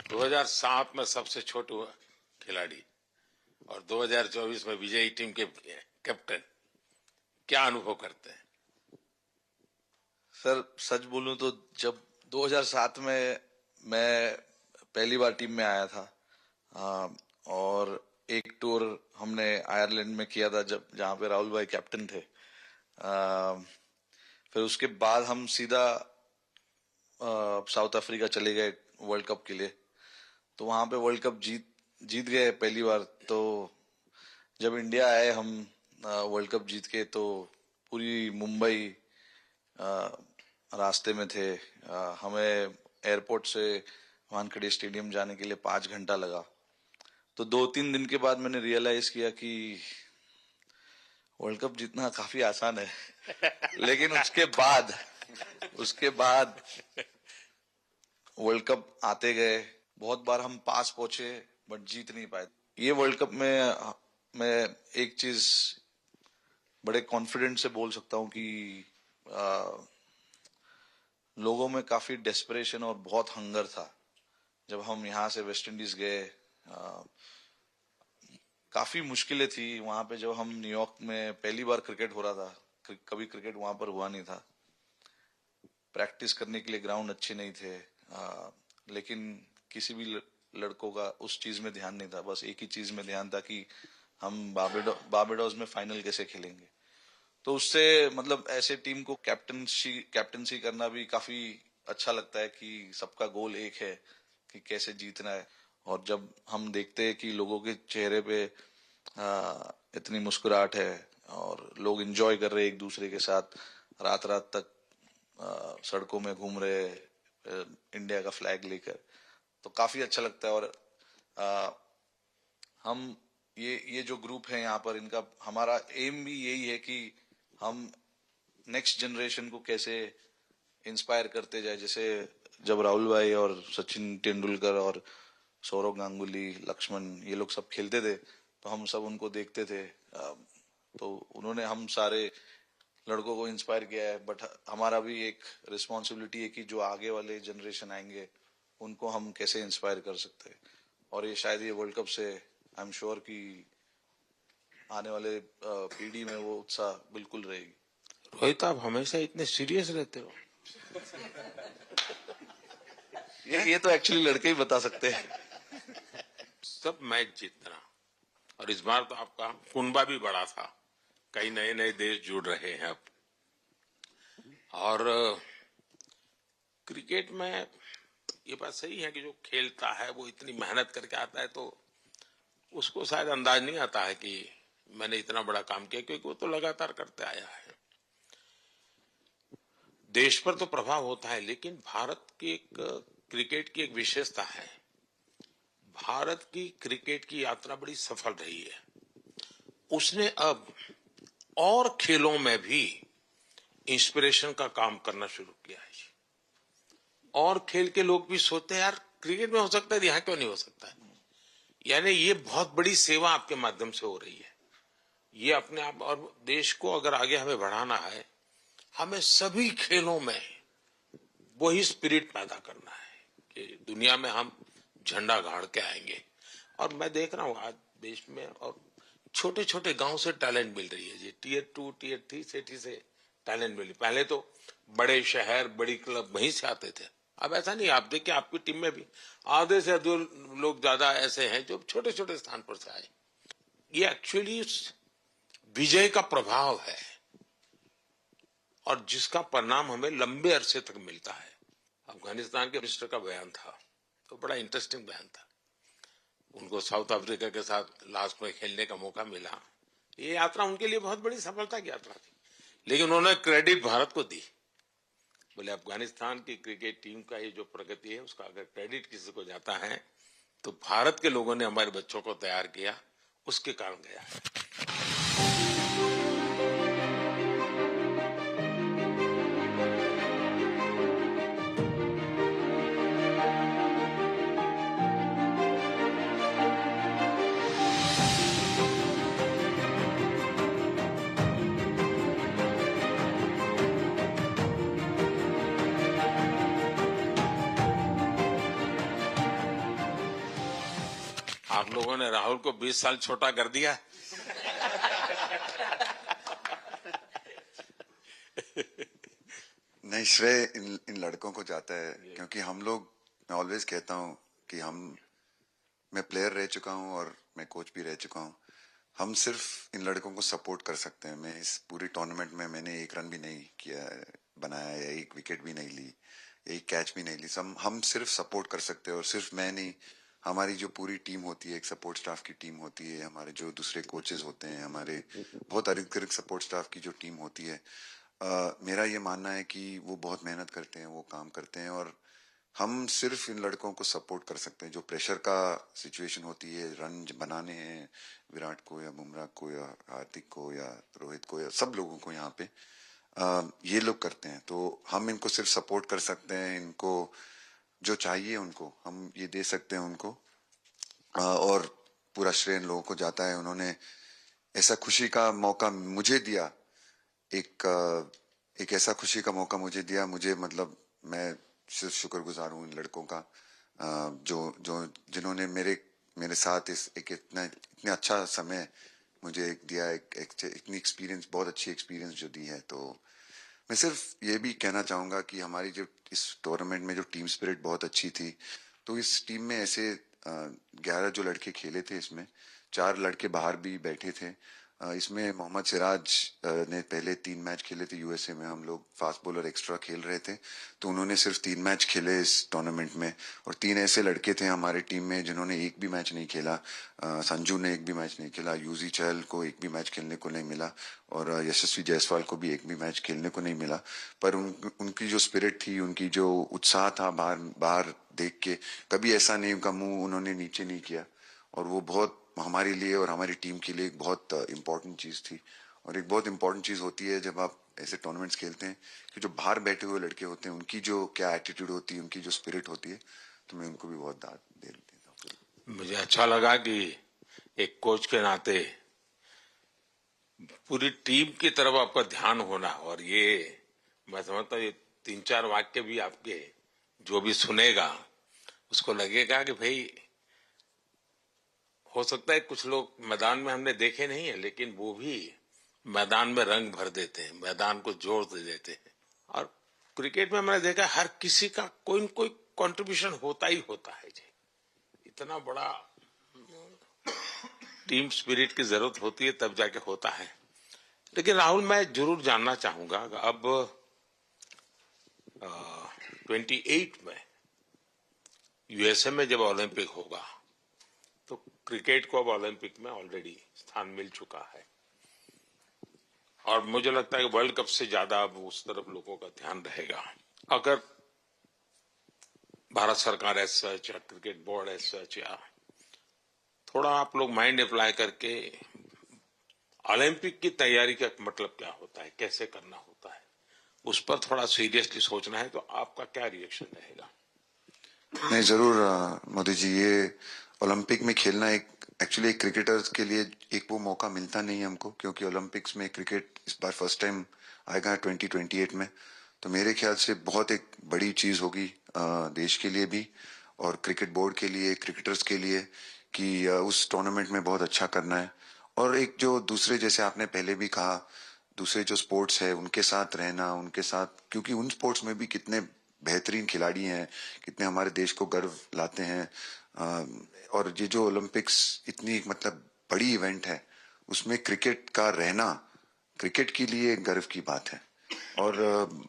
2007 में सबसे छोटे खिलाड़ी और 2024 में विजयी टीम के कैप्टन, क्या अनुभव करते हैं? सर सच बोलूं तो जब 2007 में मैं पहली बार टीम में आया था, और एक टूर हमने आयरलैंड में किया था जब जहां पे राहुल भाई कैप्टन थे। फिर उसके बाद हम सीधा साउथ अफ्रीका चले गए वर्ल्ड कप के लिए। तो वहां पे वर्ल्ड कप जीत गए पहली बार। तो जब इंडिया आए हम वर्ल्ड कप जीत के, तो पूरी मुंबई रास्ते में थे। हमें एयरपोर्ट से वानखेड़े स्टेडियम जाने के लिए 5 घंटा लगा। तो 2-3 दिन के बाद मैंने रियलाइज किया कि वर्ल्ड कप जीतना काफी आसान है। लेकिन उसके बाद वर्ल्ड कप आते गए। बहुत बार हम पास पहुंचे बट जीत नहीं पाए। ये वर्ल्ड कप में मैं एक चीज बड़े कॉन्फिडेंट से बोल सकता हूं कि लोगों में काफी डेस्परेशन और बहुत हंगर था। जब हम यहाँ से वेस्ट इंडीज गए, काफी मुश्किलें थी वहां पे। जब हम न्यूयॉर्क में पहली बार क्रिकेट हो रहा था, कभी क्रिकेट वहां पर हुआ नहीं था। प्रैक्टिस करने के लिए ग्राउंड अच्छे नहीं थे, लेकिन किसी भी लड़कों का उस चीज में ध्यान नहीं था। बस एक ही चीज में ध्यान था कि हम बारबाडोस में फाइनल कैसे खेलेंगे। तो उससे मतलब ऐसे टीम को कैप्टनसी करना भी काफी अच्छा लगता है कि सबका गोल एक है कि कैसे जीतना है। और जब हम देखते हैं कि लोगों के चेहरे पे इतनी मुस्कुराहट है और लोग एंजॉय कर रहे हैं एक दूसरे के साथ, रात रात तक सड़कों में घूम रहे इंडिया का फ्लैग लेकर, तो काफी अच्छा लगता है। और हम ये जो ग्रुप है यहाँ पर, इनका हमारा एम भी यही है कि हम नेक्स्ट जनरेशन को कैसे इंस्पायर करते जाए। जैसे जब राहुल भाई और सचिन तेंदुलकर और सौरव गांगुली, लक्ष्मण, ये लोग सब खेलते थे, तो हम सब उनको देखते थे। तो उन्होंने हम सारे लड़कों को इंस्पायर किया है। बट हमारा भी एक रिस्पॉन्सिबिलिटी है कि जो आगे वाले जनरेशन आएंगे उनको हम कैसे इंस्पायर कर सकते हैं। और ये शायद ये वर्ल्ड कप से आई एम श्योर कि आने वाले पीढ़ी में वो उत्साह बिल्कुल रहेगी। रोहित, आप हमेशा इतने सीरियस रहते हो। ये तो एक्चुअली लड़के ही बता सकते हैं। सब मैच जीतना, और इस बार तो आपका कुनबा भी बड़ा था। कई नए नए देश जुड़ रहे हैं अब। और क्रिकेट में ये बात सही है कि जो खेलता है वो इतनी मेहनत करके आता है, तो उसको शायद अंदाज नहीं आता है कि मैंने इतना बड़ा काम किया, क्योंकि वो तो लगातार करते आया है। देश पर तो प्रभाव होता है, लेकिन भारत की एक क्रिकेट की एक विशेषता है। भारत की क्रिकेट की यात्रा बड़ी सफल रही है। उसने अब और खेलों में भी इंस्पिरेशन का काम करना शुरू किया है। और खेल के लोग भी सोचते हैं, यार क्रिकेट में हो सकता है, यहां क्यों नहीं हो सकता है। यानी ये बहुत बड़ी सेवा आपके माध्यम से हो रही है। ये अपने आप, और देश को अगर आगे हमें बढ़ाना है, हमें सभी खेलों में वही स्पिरिट पैदा करना है कि दुनिया में हम झंडा गाड़ के आएंगे। और मैं देख रहा हूँ आज देश में और छोटे छोटे गांव से टैलेंट मिल रही है। जी, टियर 2 टियर 3 सिटी से टैलेंट मिली। पहले तो बड़े शहर, बड़ी क्लब वहीं से आते थे। अब ऐसा नहीं। आप देखिए, आपकी टीम में भी आधे से अधिक लोग ज्यादा ऐसे हैं जो छोटे छोटे स्थान पर से आए। ये एक्चुअली विजय का प्रभाव है, और जिसका परिणाम हमें लंबे अरसे तक मिलता है। अफगानिस्तान के मिनिस्टर का बयान था, तो बड़ा इंटरेस्टिंग बयान था। उनको साउथ अफ्रीका के साथ लास्ट में खेलने का मौका मिला। ये यात्रा उनके लिए बहुत बड़ी सफलता की यात्रा थी, लेकिन उन्होंने क्रेडिट भारत को दी। बोले अफगानिस्तान की क्रिकेट टीम का ये जो प्रगति है, उसका अगर क्रेडिट किसी को जाता है तो भारत के लोगों ने हमारे बच्चों को तैयार किया, उसके कारण गया है। आप लोगों ने राहुल को 20 साल छोटा कर दिया। नहीं, श्रेय इन लड़कों को जाता है, क्योंकि हम लोग, मैं ऑलवेज कहता हूँ कि मैं प्लेयर रह चुका हूँ और मैं कोच भी रह चुका हूँ। हम सिर्फ इन लड़कों को सपोर्ट कर सकते हैं। मैं इस पूरी टूर्नामेंट में मैंने एक रन भी नहीं किया, बनाया, या एक विकेट भी नहीं ली, एक कैच भी नहीं ली। हम सिर्फ सपोर्ट कर सकते हैं, और सिर्फ मैं नहीं, हमारी जो पूरी टीम होती है, एक सपोर्ट स्टाफ की टीम होती है, हमारे जो दूसरे कोचेस होते हैं, हमारे बहुत अधिक सपोर्ट स्टाफ की जो टीम होती है, मेरा ये मानना है कि वो बहुत मेहनत करते हैं, वो काम करते हैं, और हम सिर्फ इन लड़कों को सपोर्ट कर सकते हैं। जो प्रेशर का सिचुएशन होती है, रन बनाने हैं विराट को या बुमराह को या हार्दिक को या रोहित को या सब लोगों को, यहाँ पे ये लोग करते हैं। तो हम इनको सिर्फ सपोर्ट कर सकते हैं, इनको जो चाहिए उनको हम ये दे सकते हैं उनको, और पूरा श्रेय इन लोगों को जाता है। उन्होंने ऐसा खुशी का मौका मुझे दिया, एक ऐसा खुशी का मौका मुझे दिया। मुझे मतलब मैं सिर्फ शुक्रगुजार हूँ इन लड़कों का, जिन्होंने मेरे साथ इतना अच्छा समय मुझे दिया, इतनी एक्सपीरियंस, बहुत अच्छी एक्सपीरियंस जो दी है। तो मैं सिर्फ ये भी कहना चाहूंगा कि हमारी जो इस टूर्नामेंट में जो टीम स्पिरिट बहुत अच्छी थी। तो इस टीम में ऐसे 11 जो लड़के खेले थे, इसमें 4 लड़के बाहर भी बैठे थे। इसमें मोहम्मद सिराज ने पहले 3 मैच खेले थे यूएसए में, हम लोग फास्ट बॉलर एक्स्ट्रा खेल रहे थे, तो उन्होंने सिर्फ 3 मैच खेले इस टूर्नामेंट में। और 3 ऐसे लड़के थे हमारे टीम में जिन्होंने एक भी मैच नहीं खेला। संजू ने एक भी मैच नहीं खेला, यूजी चहल को एक भी मैच खेलने को नहीं मिला, और यशस्वी जायसवाल को भी एक भी मैच खेलने को नहीं मिला। पर उनकी जो स्पिरिट थी, उनकी जो उत्साह था, बाहर देख के कभी ऐसा नहीं, उनका मुंह उन्होंने नीचे नहीं किया, और वो बहुत हमारे लिए और हमारी टीम के लिए एक बहुत इम्पोर्टेंट चीज थी। और एक बहुत इम्पोर्टेंट चीज होती है जब आप ऐसे टूर्नामेंट्स खेलते हैं, कि जो बाहर बैठे हुए लड़के होते हैं, उनकी जो क्या एटीट्यूड होती है, उनकी जो स्पिरिट होती है, तो मैं उनको भी बहुत दाद दे देता हूँ। मुझे अच्छा लगा कि एक कोच के नाते पूरी टीम की तरफ आपका ध्यान होना, और ये मैं समझता हूँ ये 3-4 वाक्य भी आपके जो भी सुनेगा उसको लगेगा कि भाई, हो सकता है कुछ लोग मैदान में हमने देखे नहीं है, लेकिन वो भी मैदान में रंग भर देते हैं, मैदान को जोर दे देते हैं। और क्रिकेट में मैंने देखा हर किसी का कोई न कोई कंट्रीब्यूशन होता ही होता है जी। इतना बड़ा टीम स्पिरिट की जरूरत होती है, तब जाके होता है। लेकिन राहुल, मैं जरूर जानना चाहूंगा, अब 28 में यूएसए में जब ओलंपिक होगा, तो क्रिकेट को अब ओलंपिक में ऑलरेडी स्थान मिल चुका है, और मुझे लगता है कि वर्ल्ड कप से ज्यादा अब उस तरफ लोगों का ध्यान रहेगा। अगर भारत सरकार एज सच या क्रिकेट बोर्ड एज सच, या थोड़ा आप लोग माइंड अप्लाई करके ओलंपिक की तैयारी का मतलब क्या होता है, कैसे करना होता है, उस पर थोड़ा सीरियसली सोचना है, तो आपका क्या रिएक्शन रहेगा? नहीं, जरूर मोदी जी, ये ओलंपिक में खेलना एक्चुअली क्रिकेटर्स के लिए एक वो मौका मिलता नहीं है हमको, क्योंकि ओलंपिक्स में क्रिकेट इस बार फर्स्ट टाइम आएगा 2028 में। तो मेरे ख्याल से बहुत एक बड़ी चीज होगी देश के लिए भी, और क्रिकेट बोर्ड के लिए, क्रिकेटर्स के लिए, कि उस टूर्नामेंट में बहुत अच्छा करना है। और एक जो दूसरे, जैसे आपने पहले भी कहा, दूसरे जो स्पोर्ट्स है उनके साथ रहना, उनके साथ, क्योंकि उन स्पोर्ट्स में भी कितने बेहतरीन खिलाड़ी हैं, कितने हमारे देश को गर्व लाते हैं। और ये जो ओलंपिक्स इतनी मतलब बड़ी इवेंट है, उसमें क्रिकेट का रहना क्रिकेट के लिए गर्व की बात है। और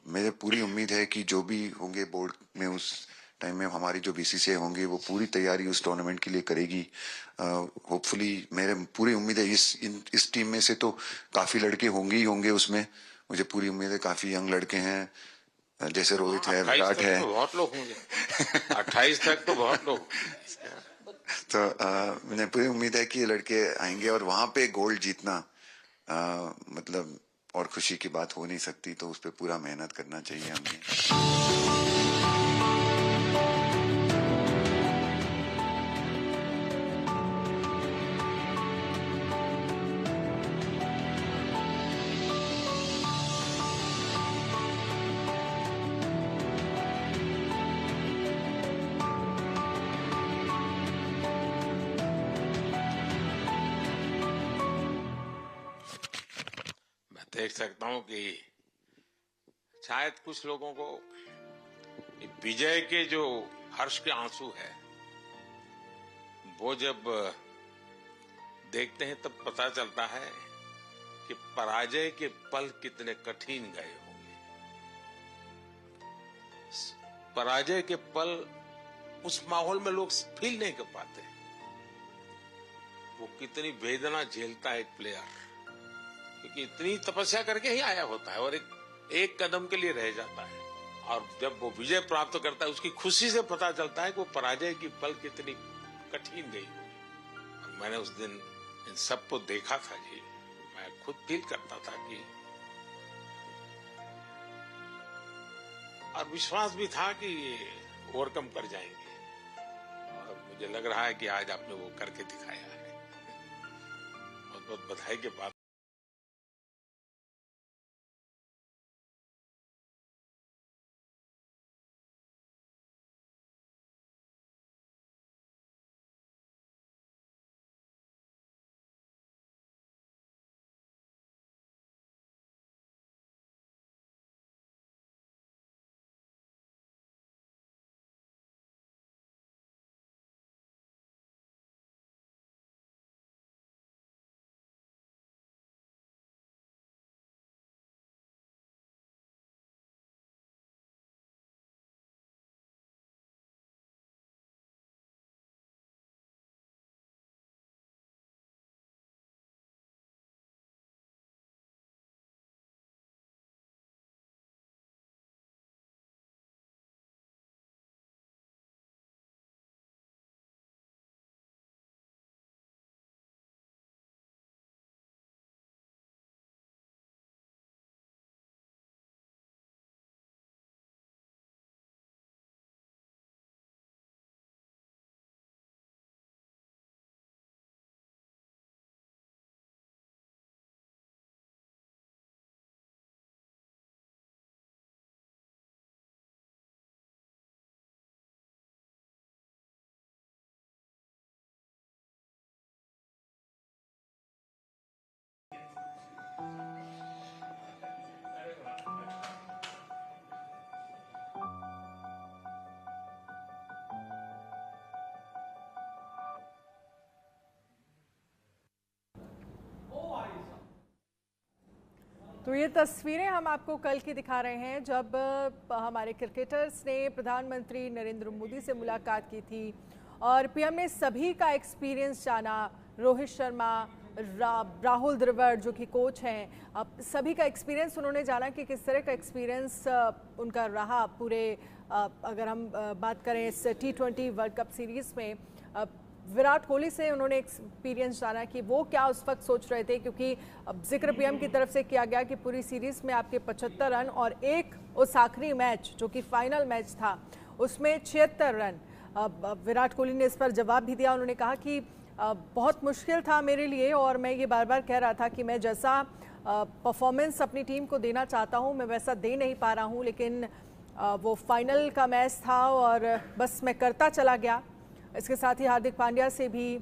मेरे पूरी उम्मीद है कि जो भी होंगे बोर्ड में उस टाइम में, हमारी जो बीसीसीआई होंगे, वो पूरी तैयारी उस टूर्नामेंट के लिए करेगी। होपफुली मेरे पूरी उम्मीद है इस टीम में से तो काफी लड़के होंगे ही होंगे उसमें। मुझे पूरी उम्मीद है, काफी यंग लड़के हैं, जैसे रोहित है, विराट है, तो बहुत लोग होंगे। 28 तक तो बहुत लोग। तो मुझे पूरी उम्मीद है कि ये लड़के आएंगे, और वहां पे गोल्ड जीतना मतलब और खुशी की बात हो नहीं सकती। तो उस पर पूरा मेहनत करना चाहिए हमें। देख सकता हूं कि शायद कुछ लोगों को विजय के जो हर्ष के आंसू है वो जब देखते हैं तब पता चलता है कि पराजय के पल कितने कठिन गए होंगे। पराजय के पल उस माहौल में लोग फील नहीं कर पाते। वो कितनी वेदना झेलता है एक प्लेयर, क्योंकि इतनी तपस्या करके ही आया होता है और एक कदम के लिए रह जाता है, और जब वो विजय प्राप्त करता है उसकी खुशी से पता चलता है कि वो पराजय की पल कितनी कठिन गई होगी। और मैंने उस दिन इन सबको देखा था जी, मैं खुद फील करता था कि, और विश्वास भी था कि ये ओवरकम कर जाएंगे, और मुझे लग रहा है कि आज आपने वो करके दिखाया है। बहुत बहुत बधाई के बाद। तो ये तस्वीरें हम आपको कल की दिखा रहे हैं जब हमारे क्रिकेटर्स ने प्रधानमंत्री नरेंद्र मोदी से मुलाकात की थी और पीएम ने सभी का एक्सपीरियंस जाना। रोहित शर्मा, राहुल द्रविड़ जो कि कोच हैं, अब सभी का एक्सपीरियंस उन्होंने जाना कि किस तरह का एक्सपीरियंस उनका रहा पूरे, अगर हम बात करें इस T20 वर्ल्ड कप सीरीज़ में। विराट कोहली से उन्होंने एक्सपीरियंस जाना कि वो क्या उस वक्त सोच रहे थे, क्योंकि अब जिक्र पीएम की तरफ से किया गया कि पूरी सीरीज़ में आपके 75 रन और एक उस आखिरी मैच जो कि फाइनल मैच था उसमें 76 रन। विराट कोहली ने इस पर जवाब भी दिया। उन्होंने कहा कि बहुत मुश्किल था मेरे लिए और मैं ये बार बार कह रहा था कि मैं जैसा परफॉर्मेंस अपनी टीम को देना चाहता हूँ मैं वैसा दे नहीं पा रहा हूँ, लेकिन वो फाइनल का मैच था और बस मैं करता चला गया। इसके साथ ही हार्दिक पांड्या से भी,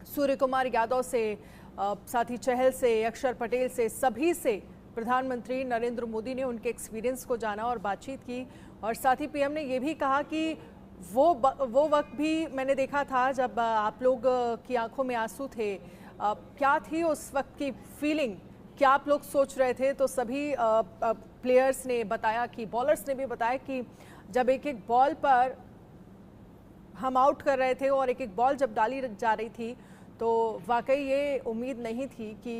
सूर्य कुमार यादव से, साथ ही चहल से, अक्षर पटेल से, सभी से प्रधानमंत्री नरेंद्र मोदी ने उनके एक्सपीरियंस को जाना और बातचीत की। और साथ ही पीएम ने ये भी कहा कि वो वक्त भी मैंने देखा था जब आप लोग की आंखों में आंसू थे। क्या थी उस वक्त की फीलिंग, क्या आप लोग सोच रहे थे? तो सभी प्लेयर्स ने बताया कि, बॉलर्स ने भी बताया कि जब एक एक बॉल पर हम आउट कर रहे थे और एक एक बॉल जब डाली जा रही थी तो वाकई ये उम्मीद नहीं थी कि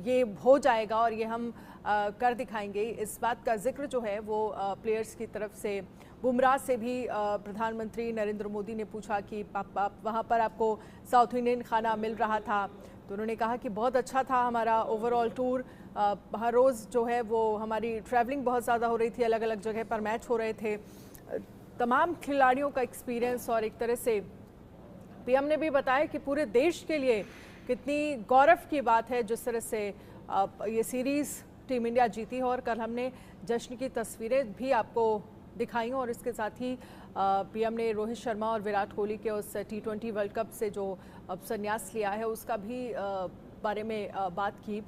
ये हो जाएगा और ये हम कर दिखाएंगे। इस बात का जिक्र जो है वो प्लेयर्स की तरफ से, बुमराह से भी प्रधानमंत्री नरेंद्र मोदी ने पूछा कि वहाँ पर आपको साउथ इंडियन खाना मिल रहा था, तो उन्होंने कहा कि बहुत अच्छा था हमारा ओवरऑल टूर। हर रोज़ जो है वो हमारी ट्रैवलिंग बहुत ज़्यादा हो रही थी, अलग अलग जगह पर मैच हो रहे थे। तमाम खिलाड़ियों का एक्सपीरियंस, और एक तरह से पीएम ने भी बताया कि पूरे देश के लिए कितनी गौरव की बात है जिस तरह से ये सीरीज़ टीम इंडिया जीती है। और कल हमने जश्न की तस्वीरें भी आपको दिखाई और इसके साथ ही पीएम ने रोहित शर्मा और विराट कोहली के उस T20 वर्ल्ड कप से जो अब संन्यास लिया है उसका भी बारे में बात की।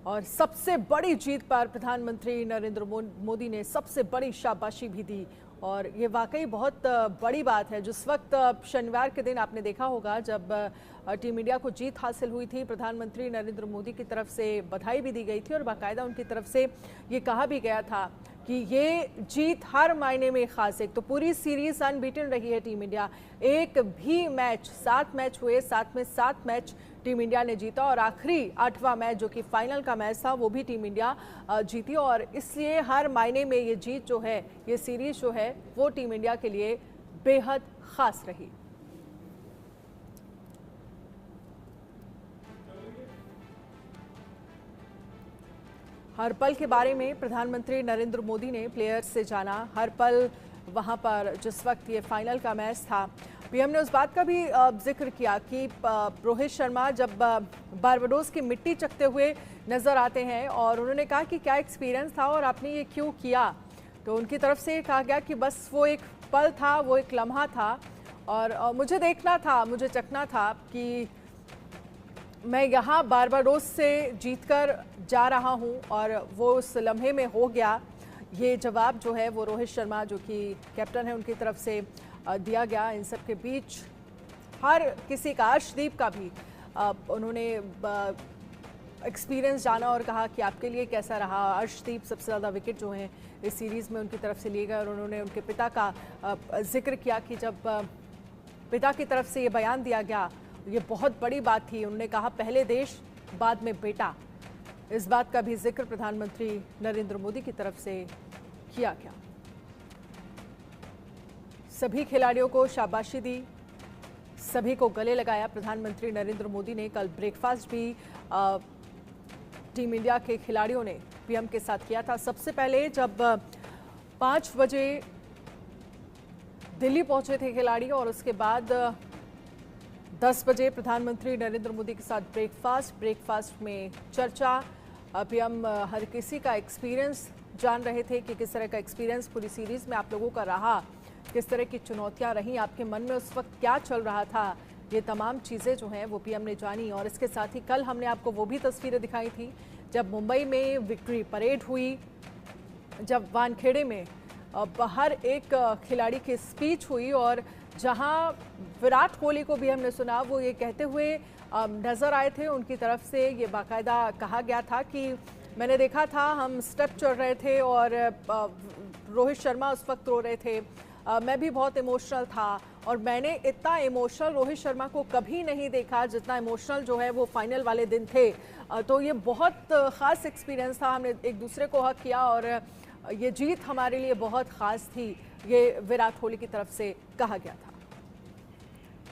और सबसे बड़ी जीत पर प्रधानमंत्री नरेंद्र मोदी ने सबसे बड़ी शाबाशी भी दी और ये वाकई बहुत बड़ी बात है। जिस वक्त शनिवार के दिन आपने देखा होगा जब टीम इंडिया को जीत हासिल हुई थी, प्रधानमंत्री नरेंद्र मोदी की तरफ से बधाई भी दी गई थी और बाकायदा उनकी तरफ से ये कहा भी गया था कि ये जीत हर मायने में खास है। तो पूरी सीरीज अनबीटन रही है टीम इंडिया, एक भी मैच 7 मैच हुए, 7 में 7 मैच टीम इंडिया ने जीता और आखिरी 8वां मैच जो कि फाइनल का मैच था वो भी टीम इंडिया जीती और इसलिए हर मायने में ये जीत जो है, ये सीरीज जो है वो टीम इंडिया के लिए बेहद खास रही। हर पल के बारे में प्रधानमंत्री नरेंद्र मोदी ने प्लेयर्स से जाना, हर पल वहां पर जिस वक्त ये फाइनल का मैच था। पीएम ने उस बात का भी जिक्र किया कि रोहित शर्मा जब बारबाडोस की मिट्टी चखते हुए नजर आते हैं और उन्होंने कहा कि क्या एक्सपीरियंस था और आपने ये क्यों किया। तो उनकी तरफ से कहा गया कि बस वो एक पल था, वो एक लम्हा था और मुझे देखना था, मुझे चखना था कि मैं यहाँ बारबाडोस से जीतकर जा रहा हूँ और वो उस लम्हे में हो गया। ये जवाब जो है वो रोहित शर्मा जो कि कैप्टन है उनकी तरफ से दिया गया। इन सब के बीच हर किसी का, अर्शदीप का भी उन्होंने एक्सपीरियंस जाना और कहा कि आपके लिए कैसा रहा। अर्शदीप सबसे ज़्यादा विकेट जो हैं इस सीरीज़ में उनकी तरफ से लिए गए और उन्होंने उनके पिता का जिक्र किया कि जब पिता की तरफ से ये बयान दिया गया ये बहुत बड़ी बात थी। उन्होंने कहा पहले देश बाद में बेटा। इस बात का भी जिक्र प्रधानमंत्री नरेंद्र मोदी की तरफ से किया गया। सभी खिलाड़ियों को शाबाशी दी, सभी को गले लगाया। प्रधानमंत्री नरेंद्र मोदी ने कल ब्रेकफास्ट भी टीम इंडिया के खिलाड़ियों ने पीएम के साथ किया था। सबसे पहले जब 5 बजे दिल्ली पहुंचे थे खिलाड़ी और उसके बाद 10 बजे प्रधानमंत्री नरेंद्र मोदी के साथ ब्रेकफास्ट में चर्चा। पीएम हर किसी का एक्सपीरियंस जान रहे थे कि किस तरह का एक्सपीरियंस पूरी सीरीज में आप लोगों का रहा, किस तरह की चुनौतियां रहीं, आपके मन में उस वक्त क्या चल रहा था। ये तमाम चीज़ें जो हैं वो पीएम ने जानी और इसके साथ ही कल हमने आपको वो भी तस्वीरें दिखाई थी जब मुंबई में विक्ट्री परेड हुई, जब वानखेड़े में हर एक खिलाड़ी की स्पीच हुई और जहां विराट कोहली को भी हमने सुना वो ये कहते हुए नज़र आए थे। उनकी तरफ से ये बाकायदा कहा गया था कि मैंने देखा था हम स्टेप चढ़ रहे थे और रोहित शर्मा उस वक्त रो रहे थे, मैं भी बहुत इमोशनल था और मैंने इतना इमोशनल रोहित शर्मा को कभी नहीं देखा जितना इमोशनल जो है वो फाइनल वाले दिन थे। तो ये बहुत ख़ास एक्सपीरियंस था, हमने एक दूसरे को हक किया और ये जीत हमारे लिए बहुत ख़ास थी, ये विराट कोहली की तरफ से कहा गया था।